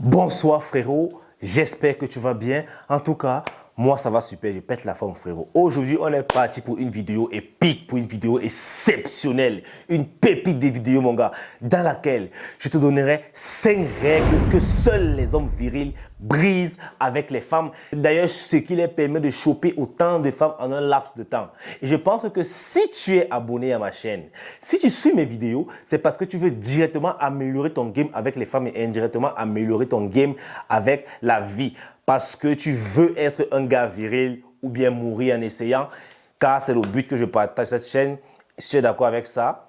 Bonsoir frérot, j'espère que tu vas bien. En tout cas, moi ça va super, je pète la forme frérot. Aujourd'hui, on est parti pour une vidéo épique, pour une vidéo exceptionnelle. Une pépite de vidéo mon gars, dans laquelle je te donnerai 5 règles que seuls les hommes virils brisent avec les femmes. D'ailleurs, ce qui les permet de choper autant de femmes en un laps de temps. Et je pense que si tu es abonné à ma chaîne, si tu suis mes vidéos, c'est parce que tu veux directement améliorer ton game avec les femmes et indirectement améliorer ton game avec la vie. Parce que tu veux être un gars viril ou bien mourir en essayant, car c'est le but que je partage cette chaîne. Si tu es d'accord avec ça,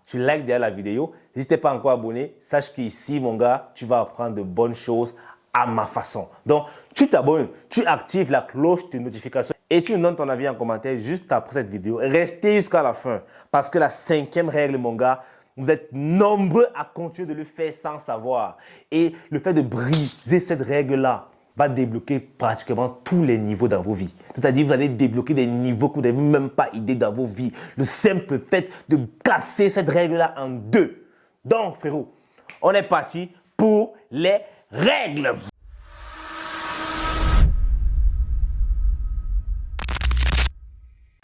tu likes derrière la vidéo. Si tu n'es pas encore abonné, sache qu'ici, mon gars, tu vas apprendre de bonnes choses à ma façon. Donc, tu t'abonnes, tu actives la cloche de notification et tu me donnes ton avis en commentaire juste après cette vidéo. Restez jusqu'à la fin parce que la 5e règle, mon gars, vous êtes nombreux à continuer de le faire sans savoir. Et le fait de briser cette règle-là va débloquer pratiquement tous les niveaux dans vos vies. C'est-à-dire, vous allez débloquer des niveaux que vous n'avez même pas idée dans vos vies. Le simple fait de casser cette règle-là en deux. Donc, frérot, on est parti pour les règles.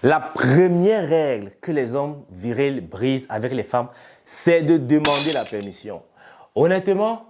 La première règle que les hommes virils brisent avec les femmes, c'est de demander la permission. Honnêtement,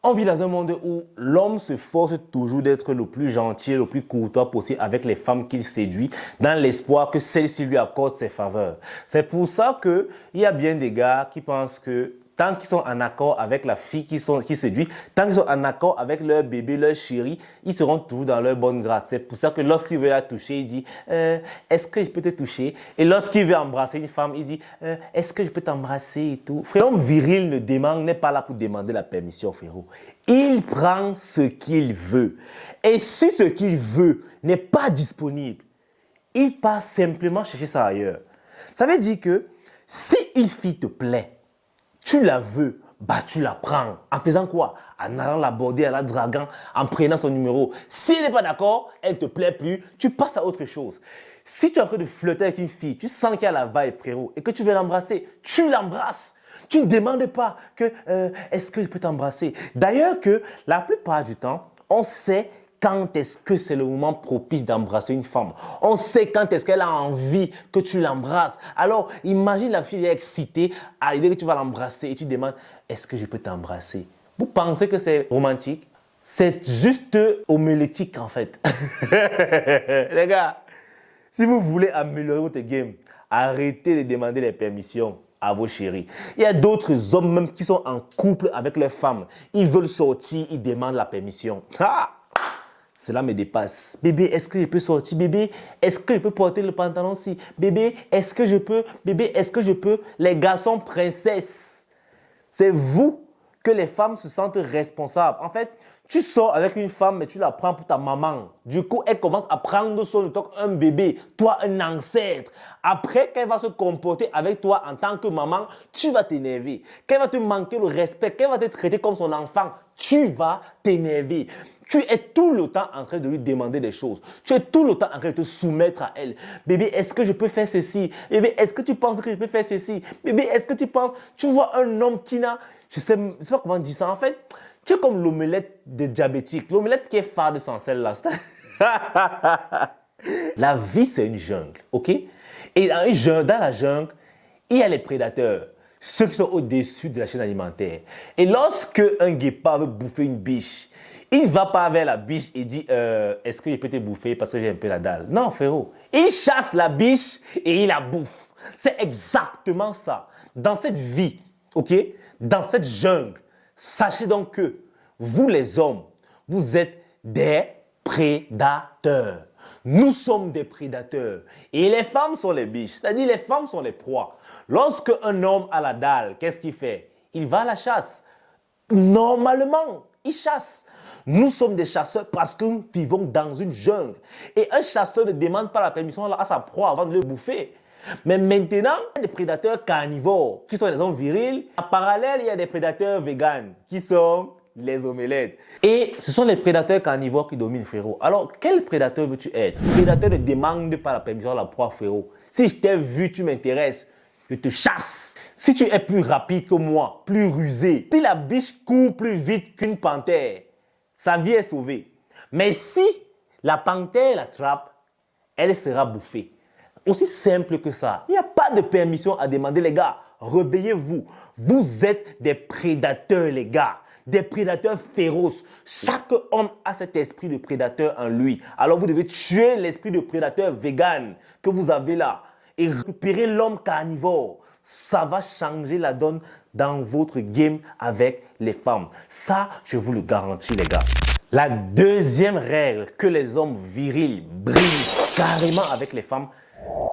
on vit dans un monde où l'homme se force toujours d'être le plus gentil, le plus courtois possible avec les femmes qu'il séduit, dans l'espoir que celles-ci lui accordent ses faveurs. C'est pour ça qu'il y a bien des gars qui pensent que tant qu'ils sont en accord avec la fille qui séduit, tant qu'ils sont en accord avec leur bébé, leur chéri, ils seront toujours dans leur bonne grâce. C'est pour ça que lorsqu'il veut la toucher, il dit est-ce que je peux te toucher? Et lorsqu'il veut embrasser une femme, il dit est-ce que je peux t'embrasser et tout. Frère, l'homme viril n'est pas là pour demander la permission, frérot. Il prend ce qu'il veut. Et si ce qu'il veut n'est pas disponible, il part simplement chercher ça ailleurs. Ça veut dire que si une fille te plaît, tu la veux, tu la prends. En faisant quoi? En allant l'aborder, en la draguant, en prenant son numéro. Si elle n'est pas d'accord, elle ne te plaît plus, tu passes à autre chose. Si tu es en train de flirter avec une fille, tu sens qu'il y a la vibe, frérot, et que tu veux l'embrasser, tu l'embrasses. Tu ne demandes pas que est-ce que je peux t'embrasser? D'ailleurs que la plupart du temps, on sait quand est-ce que c'est le moment propice d'embrasser une femme. On sait quand est-ce qu'elle a envie que tu l'embrasses. Alors, imagine la fille est excitée à l'idée que tu vas l'embrasser et tu demandes « Est-ce que je peux t'embrasser ?» Vous pensez que c'est romantique? C'est juste homilétique en fait. Les gars, si vous voulez améliorer votre game, arrêtez de demander les permissions à vos chéris. Il y a d'autres hommes même qui sont en couple avec leurs femmes. Ils veulent sortir, ils demandent la permission. Cela me dépasse. Bébé, est-ce que je peux sortir? Bébé, est-ce que je peux porter le pantalon-ci? Bébé, est-ce que je peux? Bébé, est-ce que je peux? Les garçons princesses, c'est vous que les femmes se sentent responsables. En fait, tu sors avec une femme, mais tu la prends pour ta maman. Du coup, elle commence à prendre soin de toi comme un bébé, toi un ancêtre. Après, quand elle va se comporter avec toi en tant que maman, tu vas t'énerver. Quand elle va te manquer le respect, quand elle va te traiter comme son enfant, tu vas t'énerver. Tu es tout le temps en train de lui demander des choses. Tu es tout le temps en train de te soumettre à elle. Bébé, est-ce que je peux faire ceci? Bébé, est-ce que tu penses que je peux faire ceci? Bébé, est-ce que tu penses... Tu vois un homme qui n'a... Je sais pas comment on dit ça. En fait, tu es comme l'omelette des diabétiques. L'omelette qui est fade sans sel là. La vie, c'est une jungle, ok? Et dans la jungle, il y a les prédateurs. Ceux qui sont au-dessus de la chaîne alimentaire. Et lorsque un guépard veut bouffer une biche, il ne va pas vers la biche et dit est-ce que je peux te bouffer parce que j'ai un peu la dalle? Non, frérot. Il chasse la biche et il la bouffe. C'est exactement ça. Dans cette vie, ok? Dans cette jungle, sachez donc que vous les hommes, vous êtes des prédateurs. Nous sommes des prédateurs. Et les femmes sont les biches. C'est-à-dire les femmes sont les proies. Lorsque un homme a la dalle, qu'est-ce qu'il fait? Il va à la chasse. Normalement, il chasse. Nous sommes des chasseurs parce que nous vivons dans une jungle. Et un chasseur ne demande pas la permission à sa proie avant de le bouffer. Mais maintenant, il y a des prédateurs carnivores qui sont des hommes virils. En parallèle, il y a des prédateurs véganes qui sont les omelettes. Et ce sont les prédateurs carnivores qui dominent, frérot. Alors, quel prédateur veux-tu être? Prédateur ne demande pas la permission à la proie, frérot. Si je t'ai vu, tu m'intéresses, je te chasse. Si tu es plus rapide que moi, plus rusé, si la biche court plus vite qu'une panthère, sa vie est sauvée. Mais si la panthère l'attrape, elle sera bouffée. Aussi simple que ça. Il n'y a pas de permission à demander, les gars. Réveillez-vous. Vous êtes des prédateurs, les gars. Des prédateurs féroces. Chaque homme a cet esprit de prédateur en lui. Alors vous devez tuer l'esprit de prédateur vegan que vous avez là et récupérer l'homme carnivore. Ça va changer la donne dans votre game avec les femmes. Ça, je vous le garantis, les gars. La deuxième règle que les hommes virils brisent carrément avec les femmes,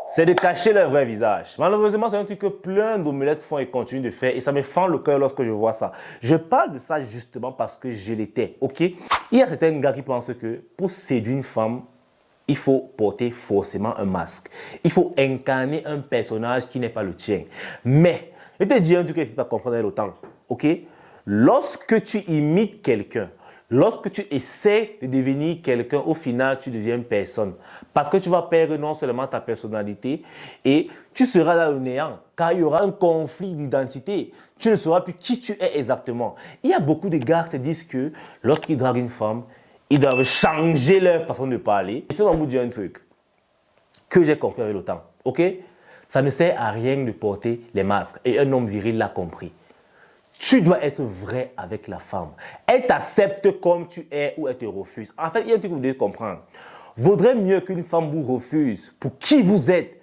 c'est de cacher leur vrai visage. Malheureusement, c'est un truc que plein d'omelettes font et continuent de faire et ça me fend le cœur lorsque je vois ça. Je parle de ça justement parce que je l'étais, ok? Il y a certains gars qui pensent que pour séduire une femme, il faut porter forcément un masque. Il faut incarner un personnage qui n'est pas le tien. Mais, je te dis un truc que je ne peux pas comprendre avec le temps, ok? Lorsque tu imites quelqu'un, lorsque tu essaies de devenir quelqu'un, au final, tu deviens une personne. Parce que tu vas perdre non seulement ta personnalité, et tu seras dans le néant, car il y aura un conflit d'identité. Tu ne sauras plus qui tu es exactement. Il y a beaucoup de gars qui se disent que lorsqu'ils draguent une femme, ils doivent changer leur façon de parler. Et ça va vous dire un truc que j'ai compris avec le temps, ok? Ça ne sert à rien de porter les masques, et un homme viril l'a compris. Tu dois être vrai avec la femme. Elle t'accepte comme tu es ou elle te refuse. En fait, il y a un truc que vous devez comprendre. Vaudrait mieux qu'une femme vous refuse pour qui vous êtes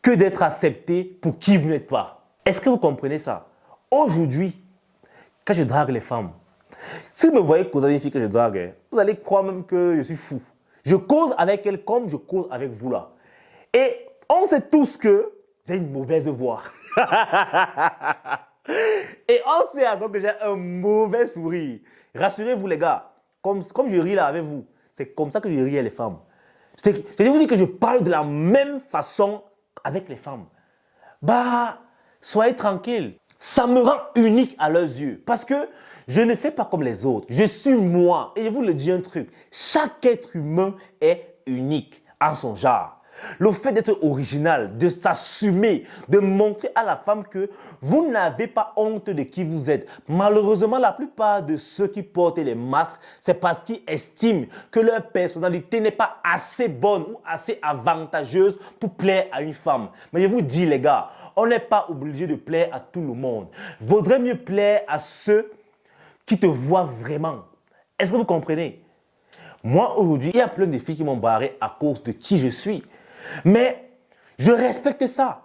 que d'être accepté pour qui vous n'êtes pas. Est-ce que vous comprenez ça? Aujourd'hui, quand je drague les femmes, si vous me voyez causer avec une fille que je drague, vous allez croire même que je suis fou. Je cause avec elle comme je cause avec vous là. Et on sait tous que j'ai une mauvaise voix. Et on sait encore que j'ai un mauvais sourire. Rassurez-vous les gars, comme je ris là avec vous, c'est comme ça que je ris avec les femmes. Je vous dis que je parle de la même façon avec les femmes. Bah, soyez tranquilles. Ça me rend unique à leurs yeux parce que je ne fais pas comme les autres. Je suis moi. Et je vous le dis un truc, chaque être humain est unique en son genre. Le fait d'être original, de s'assumer, de montrer à la femme que vous n'avez pas honte de qui vous êtes. Malheureusement, la plupart de ceux qui portent les masques, c'est parce qu'ils estiment que leur personnalité n'est pas assez bonne ou assez avantageuse pour plaire à une femme. Mais je vous dis les gars, on n'est pas obligé de plaire à tout le monde. Vaudrait mieux plaire à ceux qui te voient vraiment. Est-ce que vous comprenez? Moi, aujourd'hui, il y a plein de filles qui m'ont barré à cause de qui je suis. Mais je respecte ça.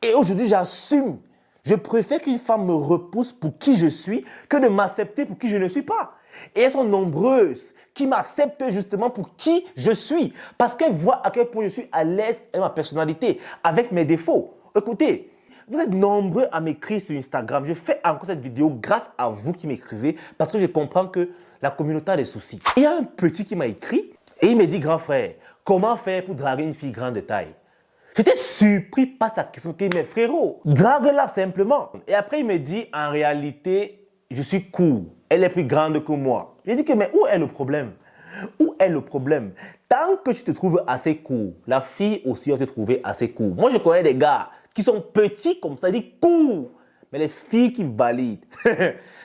Et aujourd'hui, j'assume. Je préfère qu'une femme me repousse pour qui je suis que de m'accepter pour qui je ne suis pas. Et elles sont nombreuses qui m'acceptent justement pour qui je suis. Parce qu'elles voient à quel point je suis à l'aise avec ma personnalité, avec mes défauts. Écoutez, vous êtes nombreux à m'écrire sur Instagram. Je fais encore cette vidéo grâce à vous qui m'écrivez parce que je comprends que la communauté a des soucis. Il y a un petit qui m'a écrit et il me dit, grand frère, comment faire pour draguer une fille grande de taille? J'étais surpris par sa question. Mais frérot, drague-la simplement. Et après, il me dit, en réalité, je suis cool. Elle est plus grande que moi. J'ai dit que, mais où est le problème? Où est le problème? Tant que tu te trouves assez cool, la fille aussi va te trouver assez cool. Moi, je connais des gars qui sont petits comme ça, ils disent cool. Mais les filles qui valident,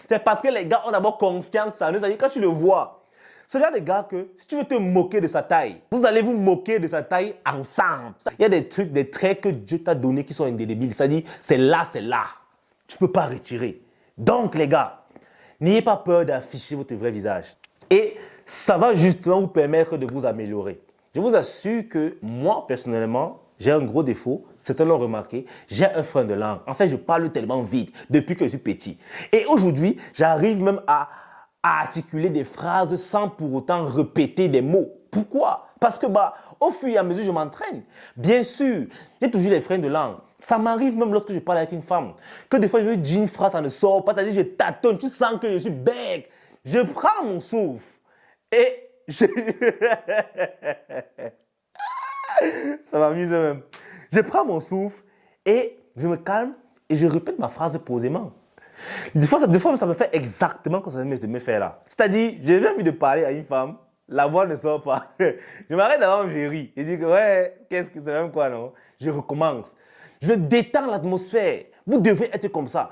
c'est parce que les gars ont d'abord confiance en eux. C'est-à-dire quand tu le vois, ce genre de gars que si tu veux te moquer de sa taille, vous allez vous moquer de sa taille ensemble. Il y a des trucs, des traits que Dieu t'a donnés qui sont indélébiles. C'est-à-dire, c'est là, c'est là. Tu ne peux pas retirer. Donc, les gars, n'ayez pas peur d'afficher votre vrai visage. Et ça va justement vous permettre de vous améliorer. Je vous assure que moi, personnellement, j'ai un gros défaut, certains l'ont remarqué, j'ai un frein de langue. En fait, je parle tellement vite depuis que je suis petit. Et aujourd'hui, j'arrive même à articuler des phrases sans pour autant répéter des mots. Pourquoi? Parce que au fur et à mesure, je m'entraîne. Bien sûr, j'ai toujours les freins de langue. Ça m'arrive même lorsque je parle avec une femme, que des fois, je veux dire une phrase, ça ne sort pas, c'est-à-dire je tâtonne, tu sens que je suis bête. Je prends mon souffle et je... Ça m'amuse même. Je prends mon souffle et je me calme et je répète ma phrase posément. Des fois, ça me fait exactement comme ça de me faire là. C'est-à-dire, j'ai envie de parler à une femme, la voix ne sort pas. Je m'arrête d'avant, je ris. Je dis que ouais, qu'est-ce que c'est même quoi non? Je recommence. Je détends l'atmosphère. Vous devez être comme ça.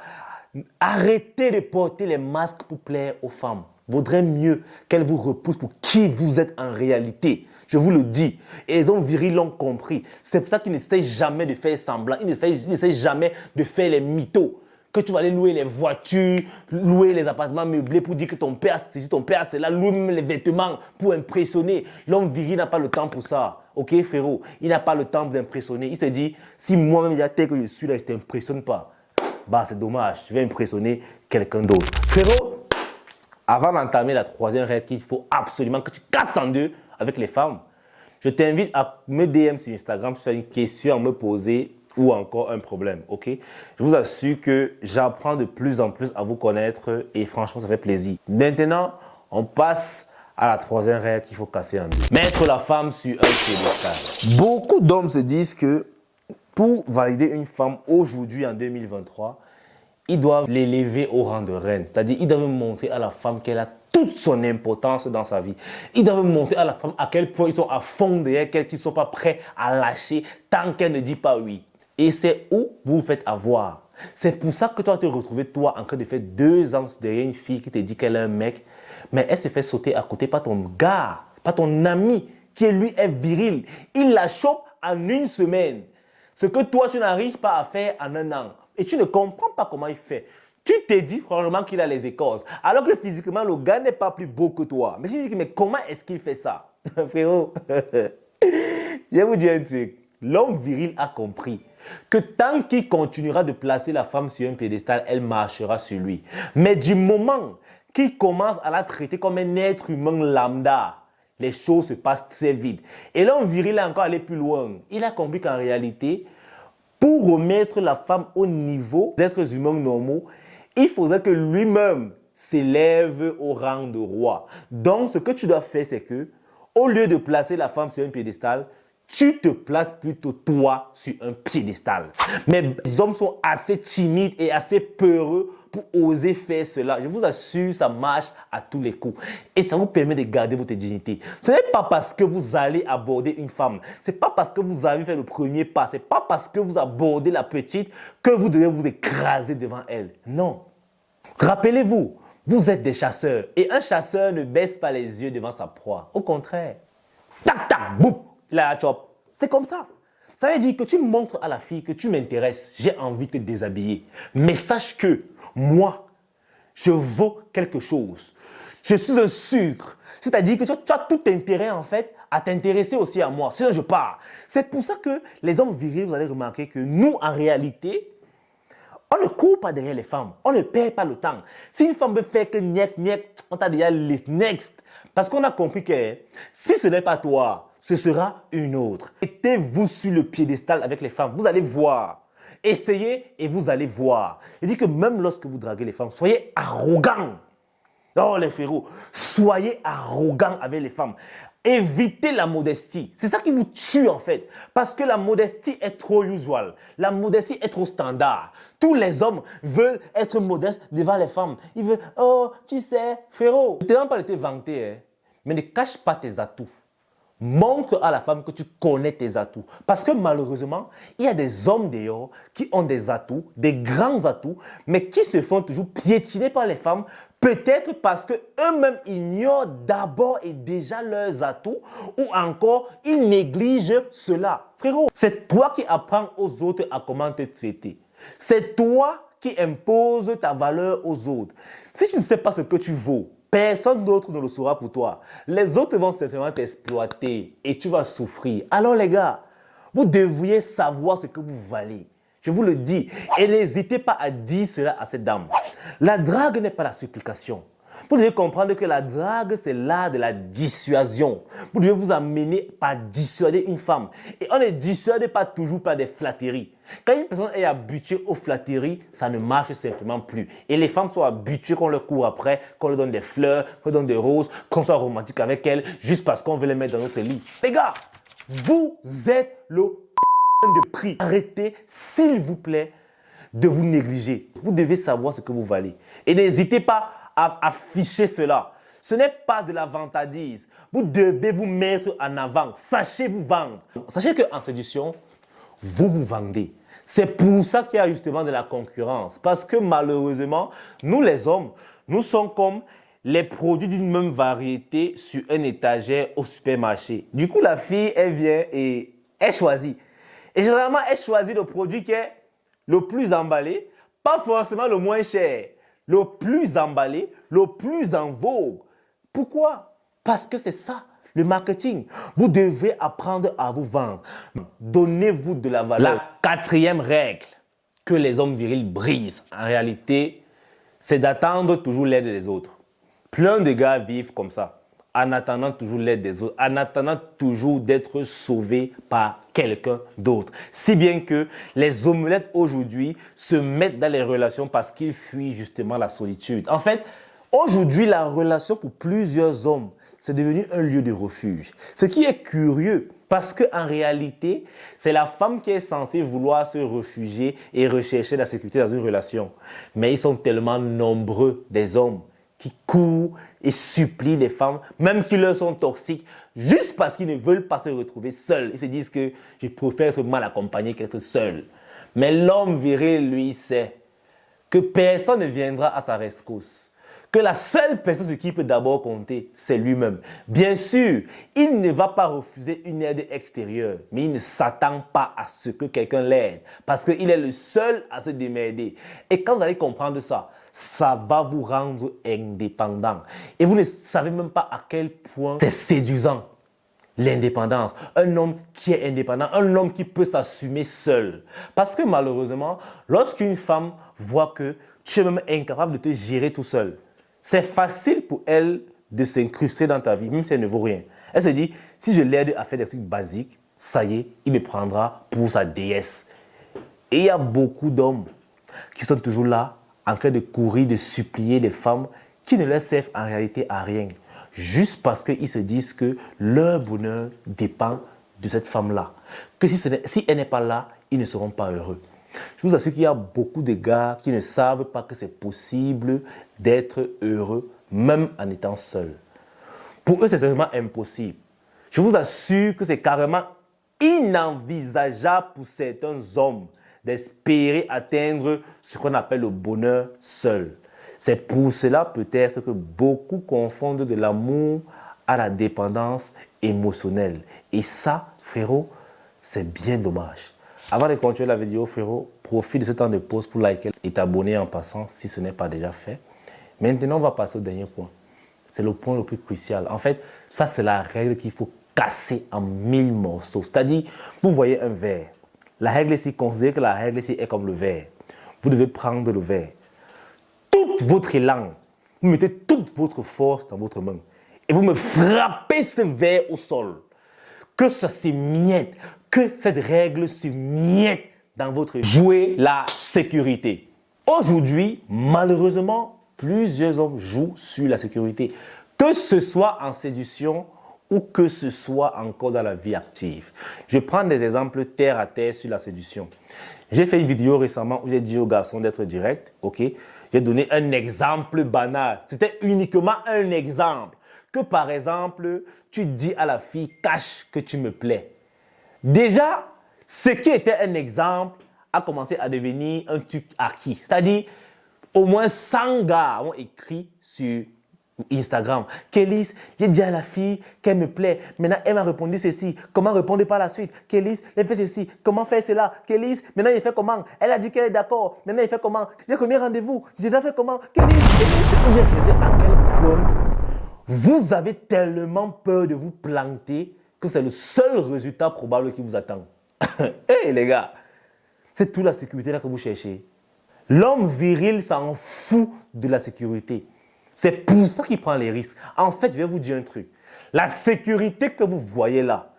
Arrêtez de porter les masques pour plaire aux femmes. Vaudrait mieux qu'elles vous repoussent pour qui vous êtes en réalité. Je vous le dis. Et les hommes virils l'ont compris. C'est pour ça qu'ils n'essayent jamais de faire semblant. Ils n'essayent jamais de faire les mythos. Que tu vas aller louer les voitures, louer les appartements meublés pour dire que ton père c'est ton père c'est là, louer même les vêtements pour impressionner. L'homme viril n'a pas le temps pour ça. Ok frérot, il n'a pas le temps d'impressionner. Il se dit, si moi-même il y a tel que je suis là, je ne t'impressionne pas. Bah c'est dommage, je vais impressionner quelqu'un d'autre. Frérot, avant d'entamer la troisième règle qu'il faut absolument que tu casses en deux avec les femmes, je t'invite à me DM sur Instagram si tu as une question à me poser ou encore un problème, ok? Je vous assure que j'apprends de plus en plus à vous connaître et franchement, ça fait plaisir. Maintenant, on passe à la troisième règle qu'il faut casser en deux. Mettre la femme sur un piédestal. Beaucoup d'hommes se disent que pour valider une femme aujourd'hui en 2023, ils doivent l'élever au rang de reine. C'est-à-dire, ils doivent montrer à la femme qu'elle a toute son importance dans sa vie. Ils doivent montrer à la femme à quel point ils sont à fond derrière qu'elle, qu'ils ne sont pas prêts à lâcher tant qu'elle ne dit pas oui. Et c'est où vous vous faites avoir. C'est pour ça que tu vas te retrouver, toi, en train de faire 2 ans derrière une fille qui te dit qu'elle a un mec, mais elle se fait sauter à côté par ton gars, par ton ami, qui lui est viril. Il la chope en 1 semaine. Ce que toi, tu n'arrives pas à faire en 1 an. Et tu ne comprends pas comment il fait. Tu te dis probablement qu'il a les écorces, alors que physiquement, le gars n'est pas plus beau que toi. Mais tu te dis, mais comment est-ce qu'il fait ça? Frérot, je vais vous dire un truc. L'homme viril a compris que tant qu'il continuera de placer la femme sur un piédestal, elle marchera sur lui. Mais du moment qu'il commence à la traiter comme un être humain lambda, les choses se passent très vite. Et l'homme viril est encore allé plus loin. Il a compris qu'en réalité, pour remettre la femme au niveau d'êtres humains normaux, il faudrait que lui-même s'élève au rang de roi. Donc, ce que tu dois faire, c'est que, au lieu de placer la femme sur un piédestal, tu te places plutôt toi sur un piédestal. Mais les hommes sont assez timides et assez peureux pour oser faire cela. Je vous assure, ça marche à tous les coups. Et ça vous permet de garder votre dignité. Ce n'est pas parce que vous allez aborder une femme. Ce n'est pas parce que vous avez fait le premier pas. Ce n'est pas parce que vous abordez la petite que vous devez vous écraser devant elle. Non. Rappelez-vous, vous êtes des chasseurs. Et un chasseur ne baisse pas les yeux devant sa proie. Au contraire. Tac, tac, boum. La chop. C'est comme ça. Ça veut dire que tu montres à la fille que tu m'intéresses, j'ai envie de te déshabiller. Mais sache que moi, je vaux quelque chose. Je suis un sucre. C'est-à-dire que tu as tout intérêt en fait à t'intéresser aussi à moi. Sinon je pars. C'est pour ça que les hommes virils, vous allez remarquer que nous, en réalité, on ne court pas derrière les femmes. On ne perd pas le temps. Si une femme veut faire que niek, niek, on t'a déjà les next. Parce qu'on a compris que si ce n'est pas toi, ce sera une autre. Mettez-vous sur le piédestal avec les femmes. Vous allez voir. Essayez et vous allez voir. Il dit que même lorsque vous draguez les femmes, soyez arrogants. Oh les frérots, soyez arrogants avec les femmes. Évitez la modestie. C'est ça qui vous tue en fait. Parce que la modestie est trop usual. La modestie est trop standard. Tous les hommes veulent être modestes devant les femmes. Ils veulent, oh, tu sais, frérot. Ne te demande pas de te vanter, hein, mais ne cache pas tes atouts. Montre à la femme que tu connais tes atouts. Parce que malheureusement, il y a des hommes dehors qui ont des atouts, des grands atouts, mais qui se font toujours piétiner par les femmes, peut-être parce qu'eux-mêmes ignorent d'abord et déjà leurs atouts, ou encore ils négligent cela. Frérot, c'est toi qui apprends aux autres à comment te traiter. C'est toi qui imposes ta valeur aux autres. Si tu ne sais pas ce que tu vaux, personne d'autre ne le saura pour toi. Les autres vont simplement t'exploiter et tu vas souffrir. Alors les gars, vous devriez savoir ce que vous valez. Je vous le dis. Et n'hésitez pas à dire cela à cette dame. La drague n'est pas la supplication. Vous devez comprendre que la drague, c'est l'art de la dissuasion. Vous devez vous amener par dissuader une femme. Et on ne dissuade pas toujours par des flatteries. Quand une personne est habituée aux flatteries, ça ne marche simplement plus. Et les femmes sont habituées qu'on leur court après, qu'on leur donne des fleurs, qu'on leur donne des roses, qu'on soit romantique avec elles, juste parce qu'on veut les mettre dans notre lit. Les gars, vous êtes le de prix. Arrêtez, s'il vous plaît, de vous négliger. Vous devez savoir ce que vous valez. Et n'hésitez pas à afficher cela. Ce n'est pas de la vantardise. Vous devez vous mettre en avant. Sachez vous vendre. Sachez qu'en séduction, vous vous vendez. C'est pour ça qu'il y a justement de la concurrence. Parce que malheureusement, nous les hommes, nous sommes comme les produits d'une même variété sur un étagère au supermarché. Du coup, la fille, elle vient et elle choisit. Et généralement, elle choisit le produit qui est le plus emballé, pas forcément le moins cher, le plus emballé, le plus en vogue. Pourquoi? Parce que c'est ça, le marketing. Vous devez apprendre à vous vendre. Donnez-vous de la valeur. La quatrième règle que les hommes virils brisent, en réalité, c'est d'attendre toujours l'aide des autres. Plein de gars vivent comme ça, en attendant toujours l'aide des autres, en attendant toujours d'être sauvés par quelqu'un d'autre. Si bien que les omelettes aujourd'hui se mettent dans les relations parce qu'ils fuient justement la solitude. En fait, aujourd'hui, la relation pour plusieurs hommes, c'est devenu un lieu de refuge. Ce qui est curieux, parce qu'en réalité, c'est la femme qui est censée vouloir se réfugier et rechercher la sécurité dans une relation. Mais ils sont tellement nombreux, des hommes, qui courent et supplient les femmes, même qui leur sont toxiques, juste parce qu'ils ne veulent pas se retrouver seuls. Ils se disent que je préfère être mal accompagné qu'être seul. Mais l'homme viril, lui, sait que personne ne viendra à sa rescousse. Que la seule personne sur qui il peut d'abord compter, c'est lui-même. Bien sûr, il ne va pas refuser une aide extérieure, mais il ne s'attend pas à ce que quelqu'un l'aide, parce qu'il est le seul à se démerder. Et quand vous allez comprendre ça, ça va vous rendre indépendant. Et vous ne savez même pas à quel point c'est séduisant. L'indépendance, un homme qui est indépendant, un homme qui peut s'assumer seul. Parce que malheureusement, lorsqu'une femme voit que tu es même incapable de te gérer tout seul, c'est facile pour elle de s'incruster dans ta vie, même si elle ne vaut rien. Elle se dit, si je l'aide à faire des trucs basiques, ça y est, il me prendra pour sa déesse. Et il y a beaucoup d'hommes qui sont toujours là, en train de courir, de supplier les femmes qui ne leur servent en réalité à rien. Juste parce qu'ils se disent que leur bonheur dépend de cette femme-là. Que si elle n'est pas là, ils ne seront pas heureux. Je vous assure qu'il y a beaucoup de gars qui ne savent pas que c'est possible d'être heureux, même en étant seul. Pour eux, c'est vraiment impossible. Je vous assure que c'est carrément inenvisageable pour certains hommes d'espérer atteindre ce qu'on appelle le bonheur seul. C'est pour cela peut-être que beaucoup confondent de l'amour à la dépendance émotionnelle. Et ça, frérot, c'est bien dommage. Avant de continuer la vidéo, frérot, profite de ce temps de pause pour liker et t'abonner en passant si ce n'est pas déjà fait. Maintenant, on va passer au dernier point. C'est le point le plus crucial. En fait, ça, c'est la règle qu'il faut casser en 1000 morceaux. C'est-à-dire, vous voyez un verre. La règle ici, considérez que la règle ici est comme le verre. Vous devez prendre le verre. Toute votre élan, vous mettez toute votre force dans votre main. Et vous me frappez ce verre au sol. Que ça s'émiette. Que cette règle se miette dans votre vie. Jouez la sécurité. Aujourd'hui, malheureusement, plusieurs hommes jouent sur la sécurité. Que ce soit en séduction ou que ce soit encore dans la vie active. Je prends des exemples terre à terre sur la séduction. J'ai fait une vidéo récemment où j'ai dit aux garçons d'être direct. Ok, j'ai donné un exemple banal. C'était uniquement un exemple. Que par exemple, tu dis à la fille, cache que tu me plais. Déjà, ce qui était un exemple a commencé à devenir un truc acquis. C'est-à-dire, au moins 100 gars ont écrit sur Instagram. Kélis, j'ai dit à la fille qu'elle me plaît. Maintenant, elle m'a répondu ceci. Comment répondre par la suite? Kélis, elle fait ceci. Comment faire cela? Kélis, maintenant, il fait comment? Elle a dit qu'elle est d'accord. Maintenant, il fait comment? J'ai combien de rendez-vous? J'ai déjà fait comment? Kélis. J'ai réalisé à quel point vous avez tellement peur de vous planter que c'est le seul résultat probable qui vous attend. Hey les gars, c'est toute la sécurité là que vous cherchez. L'homme viril s'en fout de la sécurité. C'est pour ça qu'il prend les risques. En fait, je vais vous dire un truc. La sécurité que vous voyez là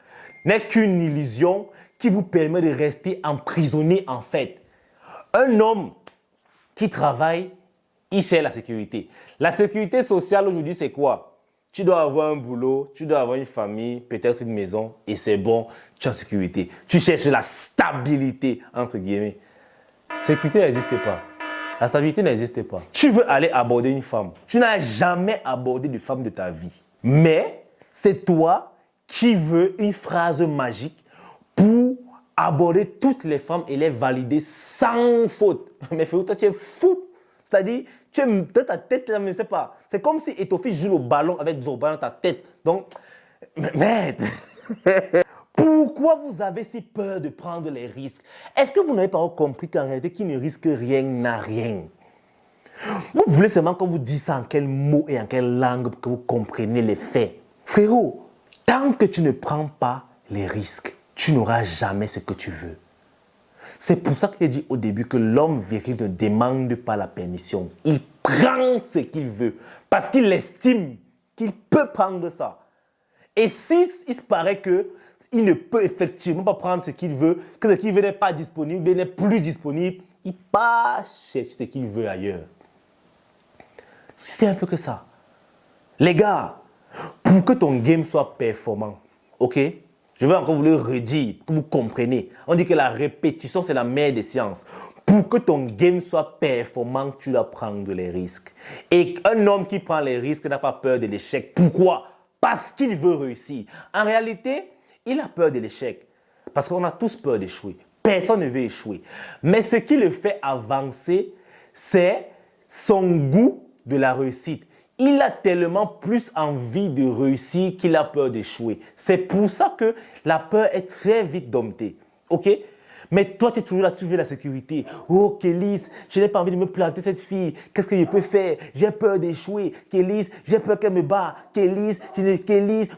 n'est qu'une illusion qui vous permet de rester emprisonné en fait. Un homme qui travaille, il cherche la sécurité. La sécurité sociale aujourd'hui, c'est quoi? Tu dois avoir un boulot, tu dois avoir une famille, peut-être une maison, et c'est bon, tu es en sécurité. Tu cherches la stabilité, entre guillemets. Sécurité n'existe pas. La stabilité n'existe pas. Tu veux aller aborder une femme. Tu n'as jamais abordé de femme de ta vie. Mais c'est toi qui veux une phrase magique pour aborder toutes les femmes et les valider sans faute. Mais frérot, toi, tu es fou. C'est-à-dire, tu es dans ta tête, là, mais je sais pas. C'est comme si Étoffi joue au ballon avec Zorba dans ta tête. Donc, merde. Pourquoi vous avez si peur de prendre les risques? Est-ce que vous n'avez pas compris qu'en réalité, qui ne risque rien n'a rien? Vous voulez seulement qu'on vous dise ça en quels mots et en quelle langue pour que vous compreniez les faits. Frérot, tant que tu ne prends pas les risques, tu n'auras jamais ce que tu veux. C'est pour ça que j'ai dit au début que l'homme viril ne demande pas la permission. Il prend ce qu'il veut parce qu'il estime qu'il peut prendre ça. Et si il se paraît qu'il ne peut effectivement pas prendre ce qu'il veut, que ce qu'il veut n'est pas disponible, n'est plus disponible, il part chercher ce qu'il veut ailleurs. C'est un peu que ça. Les gars, pour que ton game soit performant, ok? Je vais encore vous le redire, pour que vous compreniez. On dit que la répétition, c'est la mère des sciences. Pour que ton game soit performant, tu dois prendre les risques. Et un homme qui prend les risques n'a pas peur de l'échec. Pourquoi? Parce qu'il veut réussir. En réalité, il a peur de l'échec. Parce qu'on a tous peur d'échouer. Personne ne veut échouer. Mais ce qui le fait avancer, c'est son goût de la réussite. Il a tellement plus envie de réussir qu'il a peur d'échouer. C'est pour ça que la peur est très vite domptée. Ok? Mais toi, tu es toujours là, tu veux la sécurité. Oh, Kélis, je n'ai pas envie de me planter cette fille. Qu'est-ce que je peux faire? J'ai peur d'échouer. Kélis, j'ai peur qu'elle me bat. Kélis,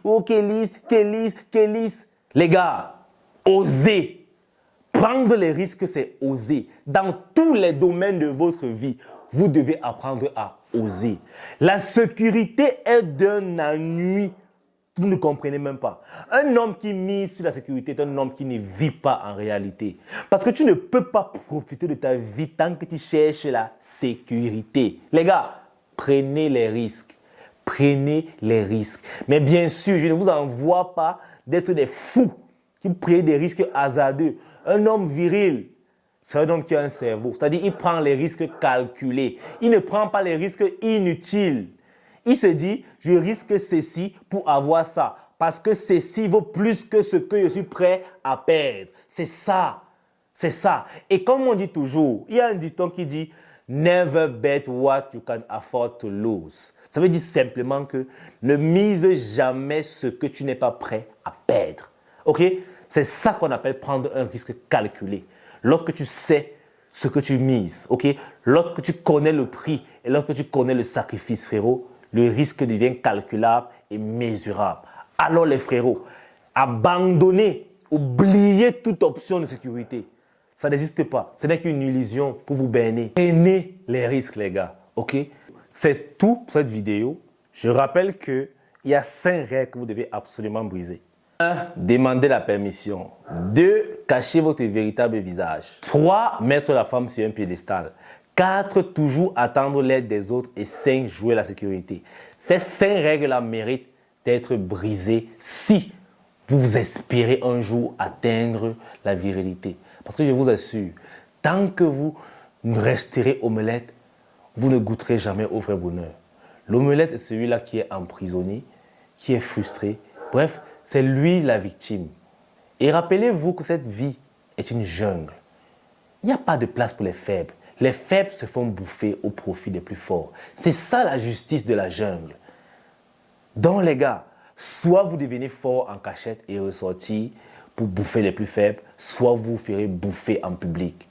oh Kélis, Kélis. Les gars, osez. Prendre les risques, c'est oser. Dans tous les domaines de votre vie, vous devez apprendre à oser. La sécurité est d'un ennui. Vous ne comprenez même pas. Un homme qui mise sur la sécurité est un homme qui ne vit pas en réalité. Parce que tu ne peux pas profiter de ta vie tant que tu cherches la sécurité. Les gars, prenez les risques. Prenez les risques. Mais bien sûr, je ne vous envoie pas d'être des fous qui prennent des risques hasardeux. Un homme viril, c'est un homme qui a un cerveau. C'est-à-dire, il prend les risques calculés. Il ne prend pas les risques inutiles. Il se dit, je risque ceci pour avoir ça. Parce que ceci vaut plus que ce que je suis prêt à perdre. C'est ça. C'est ça. Et comme on dit toujours, il y a un dicton qui dit, never bet what you can afford to lose. Ça veut dire simplement que ne mise jamais ce que tu n'es pas prêt à perdre. Ok? C'est ça qu'on appelle prendre un risque calculé. Lorsque tu sais ce que tu mises, ok? Lorsque tu connais le prix et lorsque tu connais le sacrifice, frérot, le risque devient calculable et mesurable. Alors les frérots, abandonnez, oubliez toute option de sécurité. Ça n'existe pas. Ce n'est qu'une illusion pour vous berner. Prenez les risques, les gars. Ok? C'est tout pour cette vidéo. Je rappelle qu'il y a 5 règles que vous devez absolument briser. 1. Demandez la permission. 2. Cachez votre véritable visage. 3. Mettre la femme sur un piédestal. 4. Toujours attendre l'aide des autres. Et 5. Jouer la sécurité. Ces 5 règles-là méritent d'être brisées si vous espérez un jour atteindre la virilité. Parce que je vous assure, tant que vous resterez omelette, vous ne goûterez jamais au vrai bonheur. L'omelette est celui-là qui est emprisonné, qui est frustré. Bref, c'est lui la victime. Et rappelez-vous que cette vie est une jungle. Il n'y a pas de place pour les faibles. Les faibles se font bouffer au profit des plus forts. C'est ça la justice de la jungle. Donc les gars, soit vous devenez fort en cachette et ressortir pour bouffer les plus faibles, soit vous vous ferez bouffer en public.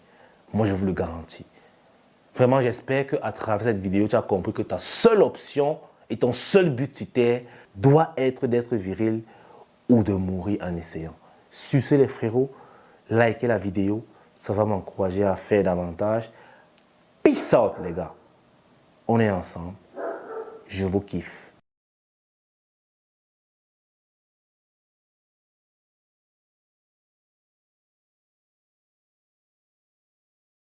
Moi, je vous le garantis. Vraiment, j'espère qu'à travers cette vidéo, tu as compris que ta seule option et ton seul but sur Terre doit être d'être viril ou de mourir en essayant. Sur ce, les frérots, likez la vidéo. Ça va m'encourager à faire davantage. Peace out, les gars. On est ensemble. Je vous kiffe.